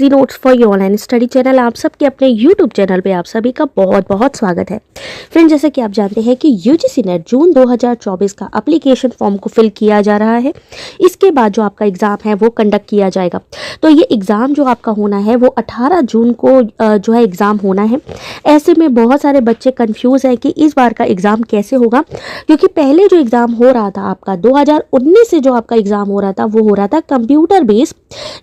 Easy notes for your online study channel आप सबके अपने यूट्यूब चैनल पे आप सभी का बहुत बहुत स्वागत है। फ्रेंड, जैसे कि आप जानते हैं कि यूजीसी नेट जून 2024 का एप्लीकेशन फॉर्म को फिल किया जा रहा है। इसके बाद जो आपका एग्ज़ाम है वो कंडक्ट किया जाएगा। तो ये एग्ज़ाम जो आपका होना है वो 18 जून को जो है एग्ज़ाम होना है। ऐसे में बहुत सारे बच्चे कन्फ्यूज़ है कि इस बार का एग्ज़ाम कैसे होगा, क्योंकि पहले जो एग्ज़ाम हो रहा था आपका 2019 से जो आपका एग्ज़ाम हो रहा था वो हो रहा था कंप्यूटर बेस्ड,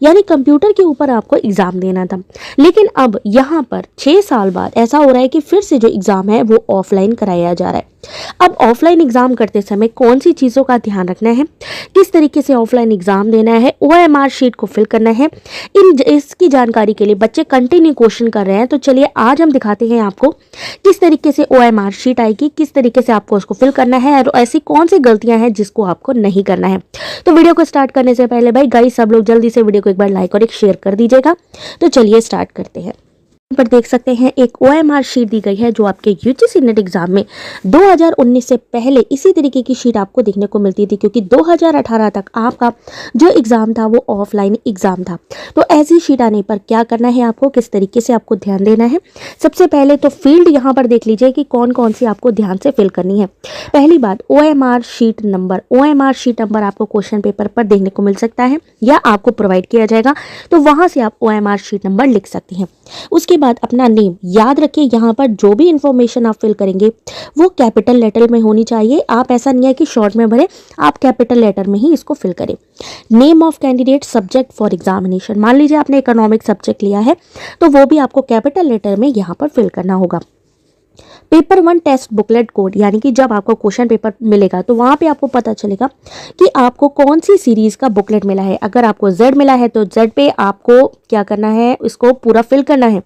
यानी कंप्यूटर के ऊपर आपको एग्ज़ाम देना था। लेकिन अब यहाँ पर 6 साल बाद ऐसा हो रहा है कि फिर से जो एग्ज़ाम है वो ऑफलाइन कराया जा रहा है। अब ऑफलाइन एग्ज़ाम करते समय कौन सी चीज़ों का ध्यान रखना है, किस तरीके से ऑफलाइन एग्ज़ाम देना है, OMR शीट को फिल करना है, इसकी जानकारी के लिए बच्चे कंटिन्यू क्वेश्चन कर रहे हैं। तो चलिए आज हम दिखाते हैं आपको किस तरीके से OMR शीट आएगी, किस तरीके से आपको उसको फिल करना है और ऐसी कौन सी गलतियां हैं जिसको आपको नहीं करना है। तो वीडियो को स्टार्ट करने से पहले भाई गाइस सब लोग जल्दी से वीडियो को एक बार लाइक और एक शेयर कर दीजिएगा। तो चलिए स्टार्ट करते हैं। पर देख सकते हैं एक OMR शीट दी गई है जो आपके यूजीसी नेट एग्जाम में 2019 से पहले इसी तरीके की शीट आपको देखने को मिलती थी, क्योंकि 2018 तक आपका जो एग्ज़ाम था वो ऑफलाइन एग्ज़ाम था। तो ऐसी शीट आने पर क्या करना है आपको, किस तरीके से आपको ध्यान देना है। सबसे पहले तो फील्ड यहाँ पर देख लीजिए कि कौन कौन सी आपको ध्यान से फिल करनी है। पहली बात OMR शीट नंबर आपको क्वेश्चन पेपर पर देखने को मिल सकता है या आपको प्रोवाइड किया जाएगा, तो वहाँ से आप OMR शीट नंबर लिख सकते हैं। उसके बाद अपना नेम याद रखिए, यहाँ पर जो भी इंफॉर्मेशन आप फिल करेंगे वो कैपिटल लेटर में होनी चाहिए। आप ऐसा नहीं है कि शॉर्ट में भरें, आप कैपिटल लेटर में ही इसको फिल करें। Name of candidate, subject for examination, मान लीजिए आपने इकोनॉमिक सब्जेक्ट लिया है तो वो भी आपको कैपिटल लेटर में यहाँ पर फिल करना होगा। पेपर 1 टेस्ट बुकलेट कोड, यानी कि जब आपको क्वेश्चन पेपर मिलेगा तो वहाँ पे आपको पता चलेगा कि आपको कौन सी सीरीज का बुकलेट मिला है। अगर आपको Z मिला है तो Z पे आपको क्या करना है, इसको पूरा फिल करना है।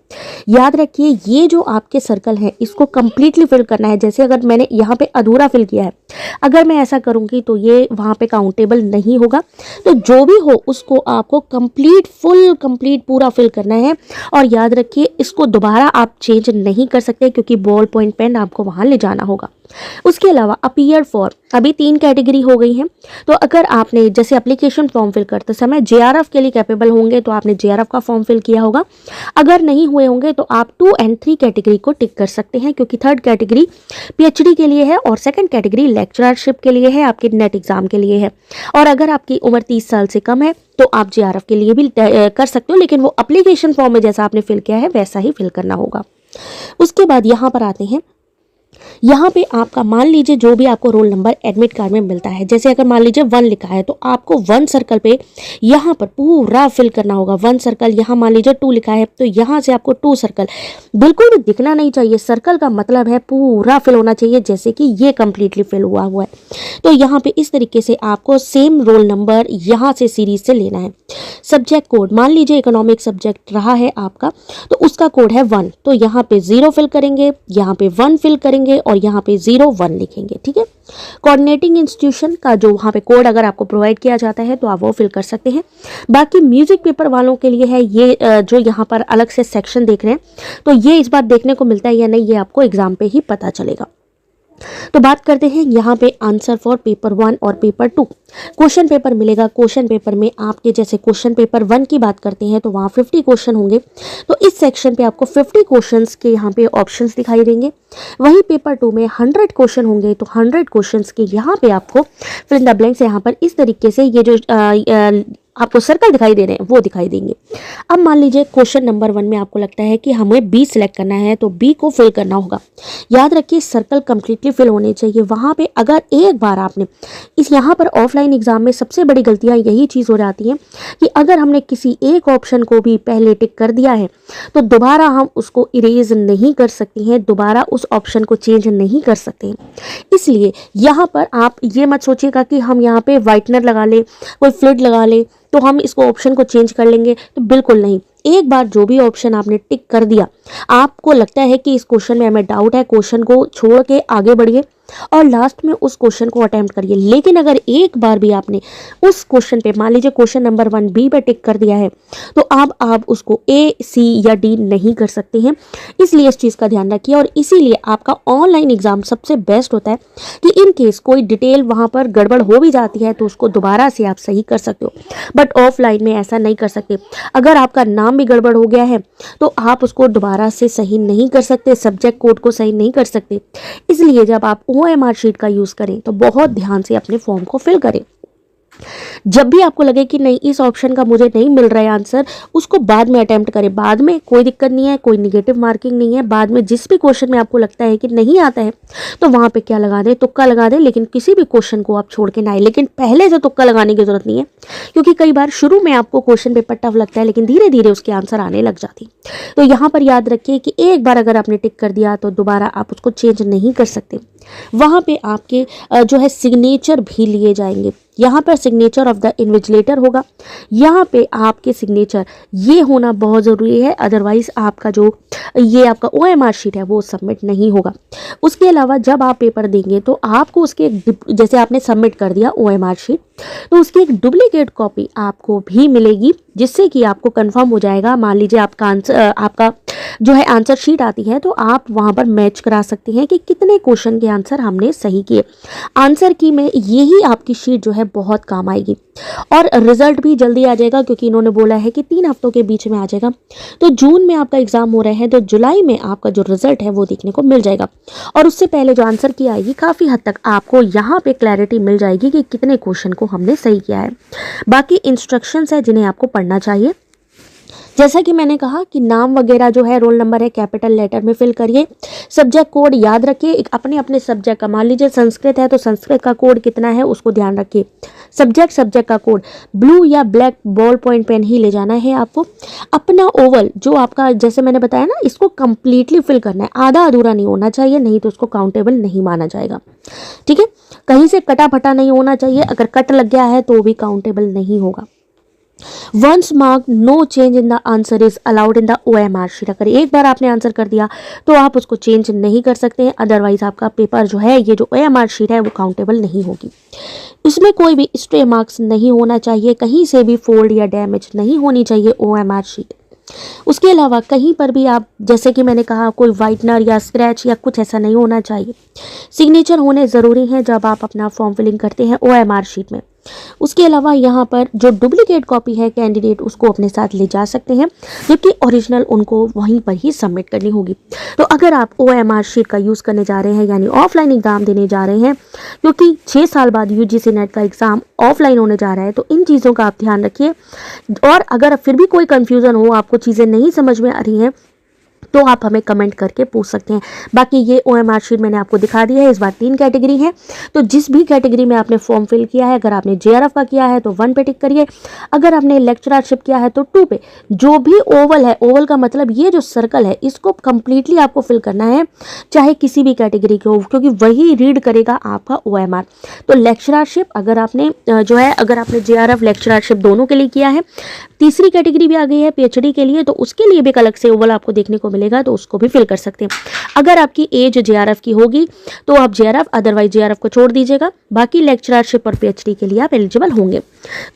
याद रखिए ये जो आपके सर्कल है इसको कम्प्लीटली फिल करना है। जैसे अगर मैंने यहाँ पे अधूरा फिल किया है, अगर मैं ऐसा करूँगी तो ये वहाँ पे काउंटेबल नहीं होगा। तो जो भी हो उसको आपको कंप्लीट पूरा फिल करना है। और याद रखिए इसको दोबारा आप चेंज नहीं कर सकते, क्योंकि बॉल पॉइंट पेन आपको वहां ले जाना होगा। उसके अलावा अपीयर फॉर, अभी 3 कैटेगरी हो गई हैं। तो अगर आपने जैसे एप्लीकेशन फॉर्म फिल करते समय JRF के लिए कैपेबल होंगे तो आपने JRF का फॉर्म फिल किया होगा। अगर नहीं हुए होंगे तो आप 2 और 3 कैटेगरी को टिक कर सकते हैं, क्योंकि 3rd कैटेगरी PhD के लिए है और 2nd कैटेगरी लेक्चरशिप के लिए है, आपके नेट एग्जाम के लिए है। और अगर आपकी उम्र 30 साल से कम है तो आप JRF के लिए भी कर सकते हो, लेकिन वो एप्लीकेशन फॉर्म में जैसा आपने फिल किया है वैसा ही फिल करना होगा। उसके बाद यहाँ पर आते हैं, यहाँ पे आपका मान लीजिए जो भी आपको रोल नंबर एडमिट कार्ड में मिलता है, जैसे अगर मान लीजिए 1 लिखा है तो आपको 1 सर्कल पे यहाँ पर पूरा फिल करना होगा। 1 सर्कल, यहाँ मान लीजिए 2 लिखा है तो यहाँ से आपको 2 सर्कल, बिल्कुल भी दिखना नहीं चाहिए। सर्कल का मतलब है पूरा फिल होना चाहिए, जैसे कि ये कम्प्लीटली फिल हुआ है। तो यहाँ पे इस तरीके से आपको सेम रोल नंबर यहाँ से सीरीज से लेना है। सब्जेक्ट कोड, मान लीजिए इकोनॉमिक सब्जेक्ट रहा है आपका तो उसका कोड है 1, तो यहाँ पे 0 फिल करेंगे, यहाँ पे 1 फिल करेंगे और यहाँ पे 0-1 लिखेंगे। ठीक है। कोऑर्डिनेटिंग इंस्टीट्यूशन का जो वहाँ पे कोड अगर आपको प्रोवाइड किया जाता है तो आप वो फिल कर सकते हैं। बाकी म्यूजिक पेपर वालों के लिए है ये जो यहाँ पर अलग से सेक्शन देख रहे हैं, तो ये इस बार देखने को मिलता है या नहीं ये आपको एग्जाम पे ही पता चलेगा। तो बात करते हैं यहाँ पे आंसर फॉर पेपर 1 और पेपर 2। क्वेश्चन पेपर मिलेगा। क्वेश्चन पेपर में आपके जैसे क्वेश्चन पेपर 1 की बात करते हैं तो वहाँ 50 क्वेश्चन होंगे, तो इस सेक्शन पे आपको 50 क्वेश्चंस के यहाँ पे ऑप्शंस दिखाई देंगे। वहीं पेपर 2 में 100 क्वेश्चन होंगे, तो 100 क्वेश्चंस के यहाँ पे आपको फिल इन द ब्लैंक्स यहाँ पर इस तरीके से ये जो आपको सर्कल दिखाई दे रहे हैं वो दिखाई देंगे। अब मान लीजिए क्वेश्चन नंबर 1 में आपको लगता है कि हमें B सिलेक्ट करना है, तो B को फिल करना होगा। याद रखिए सर्कल कंप्लीटली फिल होने चाहिए। वहाँ पे अगर एक बार आपने यहाँ पर ऑफलाइन एग्जाम में सबसे बड़ी गलतियाँ यही चीज़ हो जाती है कि अगर हमने किसी एक ऑप्शन को भी पहले टिक कर दिया है तो दोबारा हम उसको इरेज नहीं कर सकते हैं, दोबारा उस ऑप्शन को चेंज नहीं कर सकते हैं। इसलिए यहाँ पर आप ये मत सोचिएगा कि हम यहाँ पे वाइटनर लगा ले, कोई फ्लूइड लगा ले तो हम इसको ऑप्शन को चेंज कर लेंगे, तो बिल्कुल नहीं। एक बार जो भी ऑप्शन आपने टिक कर दिया, आपको लगता है कि इस क्वेश्चन में हमें डाउट है, क्वेश्चन को छोड़ के आगे बढ़िए और लास्ट में उस क्वेश्चन को अटेम्प्ट करिए। लेकिन अगर एक बार भी आपने उस क्वेश्चन पे, मान लीजिए क्वेश्चन नंबर 1 बी पे टिक कर दिया है, तो अब आप उसको ए, सी या डी नहीं कर सकते हैं। इसलिए इस चीज़ का ध्यान रखिए। और इसीलिए आपका ऑनलाइन एग्जाम सबसे बेस्ट होता है कि इन केस कोई डिटेल वहाँ पर गड़बड़ हो भी जाती है तो उसको दोबारा से आप सही कर सकते हो, बट ऑफलाइन में ऐसा नहीं कर सकते। अगर आपका नाम भी गड़बड़ हो गया है तो आप उसको दोबारा से सही नहीं कर सकते, सब्जेक्ट कोड को सही नहीं कर सकते। इसलिए जब आप OMR शीट का यूज़ करें तो बहुत ध्यान से अपने फॉर्म को फिल करें। जब भी आपको लगे कि नहीं इस ऑप्शन का मुझे नहीं मिल रहा है आंसर, उसको बाद में अटेम्प्ट करें। बाद में कोई दिक्कत नहीं है, कोई निगेटिव मार्किंग नहीं है। बाद में जिस भी क्वेश्चन में आपको लगता है कि नहीं आता है तो वहाँ पे क्या लगा दें, तुक्का लगा दें, लेकिन किसी भी क्वेश्चन को आप छोड़ के ना आए। लेकिन पहले से तुक्का लगाने की जरूरत नहीं है, क्योंकि कई बार शुरू में आपको क्वेश्चन पेपर टफ लगता है लेकिन धीरे धीरे उसके आंसर आने लग जाती है। तो यहाँ पर याद रखिए कि एक बार अगर आपने टिक कर दिया तो दोबारा आप उसको चेंज नहीं कर सकते। वहाँ पे आपके जो है सिग्नेचर भी लिए जाएंगे। यहाँ पर सिग्नेचर ऑफ द इन्विजिलेटर होगा। यहाँ पे आपके सिग्नेचर ये होना बहुत ज़रूरी है, अदरवाइज आपका जो ये आपका OMR शीट है वो सबमिट नहीं होगा। उसके अलावा जब आप पेपर देंगे तो आपको उसके जैसे आपने सबमिट कर दिया OMR शीट, तो उसकी एक डुप्लीकेट कॉपी आपको भी मिलेगी, जिससे कि आपको कंफर्म हो जाएगा। मान लीजिए आपका जो है आंसर शीट आती है तो आप वहाँ पर मैच करा सकते हैं कि कितने क्वेश्चन के आंसर हमने सही किए। आंसर की में यही आपकी शीट जो है बहुत काम आएगी। और रिजल्ट भी जल्दी आ जाएगा, क्योंकि इन्होंने बोला है कि 3 हफ्तों के बीच में आ जाएगा। तो जून में आपका एग्जाम हो रहा है तो जुलाई में आपका जो रिजल्ट है वो देखने को मिल जाएगा। और उससे पहले जो आंसर की आएगी काफ़ी हद तक आपको यहाँ पे क्लैरिटी मिल जाएगी कि कितने क्वेश्चन को हमने सही किया है। बाकी इंस्ट्रक्शंस है जिन्हें आपको पढ़ना चाहिए। जैसा कि मैंने कहा कि नाम वगैरह जो है, रोल नंबर है, कैपिटल लेटर में फिल करिए। सब्जेक्ट कोड याद रखिए, एक अपने अपने सब्जेक्ट का, मान लीजिए संस्कृत है तो संस्कृत का कोड कितना है उसको ध्यान रखिए। सब्जेक्ट का कोड ब्लू या ब्लैक बॉल पॉइंट पेन ही ले जाना है आपको। अपना ओवल जो आपका, जैसे मैंने बताया ना, इसको कंप्लीटली फिल करना है, आधा अधूरा नहीं होना चाहिए, नहीं तो उसको काउंटेबल नहीं माना जाएगा। ठीक है, कहीं से कटा फटा नहीं होना चाहिए, अगर कट लग गया है तो भी काउंटेबल नहीं होगा। Once mark no change in the answer is allowed in the OMR sheet. अगर एक बार आपने आंसर कर दिया तो आप उसको चेंज नहीं कर सकते हैं, अदरवाइज आपका पेपर जो है, ये जो OMR शीट है वो काउंटेबल नहीं होगी। इसमें कोई भी स्ट्रे मार्क्स नहीं होना चाहिए, कहीं से भी फोल्ड या डैमेज नहीं होनी चाहिए OMR शीट। उसके अलावा कहीं पर भी आप, जैसे कि मैंने कहा, कोई वाइटनर या स्क्रैच या कुछ ऐसा नहीं होना चाहिए। सिग्नेचर होने ज़रूरी हैं जब आप अपना फॉर्म फिलिंग करते हैं OMR शीट में। उसके अलावा यहाँ पर जो डुप्लीकेट कॉपी है कैंडिडेट उसको अपने साथ ले जा सकते हैं, जबकि ओरिजिनल उनको वहीं पर ही सबमिट करनी होगी। तो अगर आप OMR शीट का यूज़ करने जा रहे हैं, यानी ऑफलाइन एग्ज़ाम देने जा रहे हैं, क्योंकि 6 साल बाद UGC नेट का एग्ज़ाम ऑफलाइन होने जा रहा है, तो इन चीज़ों का आप ध्यान रखिए। और अगर फिर भी कोई कन्फ्यूज़न हो, आपको चीज़ें नहीं समझ में आ रही हैं, तो आप हमें कमेंट करके पूछ सकते हैं। बाकी ये OMR शीट मैंने आपको दिखा दी है। इस बार 3 कैटेगरी है, तो जिस भी कैटेगरी में आपने फॉर्म फिल किया है, अगर आपने JRF का किया है तो 1 पे टिक करिए, अगर आपने लेक्चररशिप किया है तो 2 पे। जो भी ओवल है, ओवल का मतलब ये जो सर्कल है, इसको कंप्लीटली आपको फिल करना है, चाहे किसी भी कैटेगरी के हो, क्योंकि वही रीड करेगा आपका OMR। तो लेक्चररशिप अगर आपने जो है, अगर आपने JRF लेक्चररशिप दोनों के लिए किया है, तीसरी कैटेगरी भी आ गई है PhD के लिए, तो उसके लिए भी एक अलग से ओवल आपको देखने को मिलेगा, तो उसको भी फिल कर सकते हैं। अगर आपकी एज JRF की होगी तो आप JRF, अदरवाइज JRF को छोड़ दीजिएगा। बाकी लेक्चररशिप और PhD के लिए आप एलिजिबल होंगे।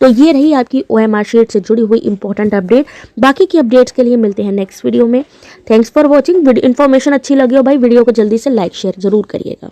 तो ये रही आपकी OMR शीट से जुड़ी हुई इंपॉर्टेंट अपडेट। बाकी की अपडेट्स के लिए मिलते हैं नेक्स्ट वीडियो में। Thanks for watching. इन्फॉर्मेशन अच्छी लगी हो भाई, वीडियो को जल्दी से लाइक शेयर जरूर करिएगा।